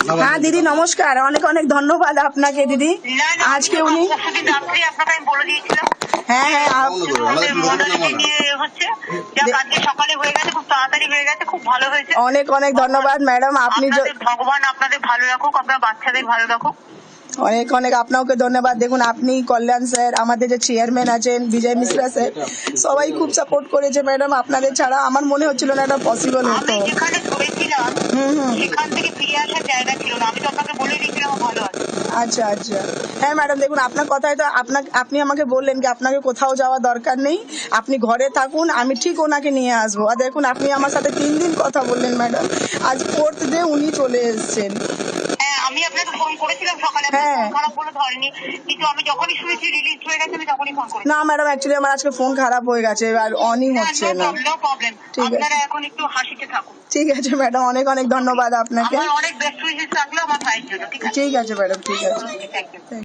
হ্যাঁ দিদি নমস্কার, অনেক অনেক ধন্যবাদ আপনাকে দিদি। আজকে উনি হ্যাঁ হ্যাঁ সকালে হয়ে গেছে, খুব তাড়াতাড়ি হয়ে গেছে, খুব ভালো হয়েছে। অনেক অনেক ধন্যবাদ ম্যাডাম, আপনি ভগবান আপনাদের ভালো রাখুক, আপনার বাচ্চাদের ভালো রাখুক। অনেক অনেক আপনাকে ধন্যবাদ। দেখুন আপনি, কল্যাণ স্যার, আমাদের যে চেয়ারম্যান আছেন বিজয় মিশ্রা স্যার, সবাই খুব সাপোর্ট করেছে ম্যাডাম। আপনাদের ছাড়া আমার মনে হচ্ছিল না এটা পসিবল হতো। যেখানে ধরেছিলাম সেখান থেকে ফিরে আসার জায়গা ছিল না, আমি তো আপনাকে বলে দিয়েছিলাম ভালো আছে। আচ্ছা আচ্ছা, হ্যাঁ ম্যাডাম দেখুন আপনার কথায় তো আপনি আমাকে বললেন কি আপনাকে কোথাও যাওয়া দরকার নেই, আপনি ঘরে থাকুন, আমি ঠিক ওনাকে নিয়ে আসবো। আর দেখুন আপনি আমার সাথে 3 দিন কথা বললেন ম্যাডাম, আজ 4th ডে উনি চলে এসেছেন। আমি আপনাকে ফোন করেছিলাম সকালে, খারাপ বলে ধরেনি, কিন্তু আমি যখনই শুনেছি রিলিজ হয়ে গেছে আমি তখনই ফোন করেছি। না ম্যাডাম অ্যাকচুয়ালি আমার আজকে ফোন খারাপ হয়ে গেছে আর অনই হচ্ছে না। নো প্রবলেম, আপনারা এখন একটু হাসিতে থাকুন। ঠিক আছে ম্যাডাম, অনেক অনেক ধন্যবাদ আপনাকে। অনেক বেস্ট উইশেস থাকলো আমার ভাইয়ের জন্য। ঠিক আছে ম্যাডাম, ঠিক আছে।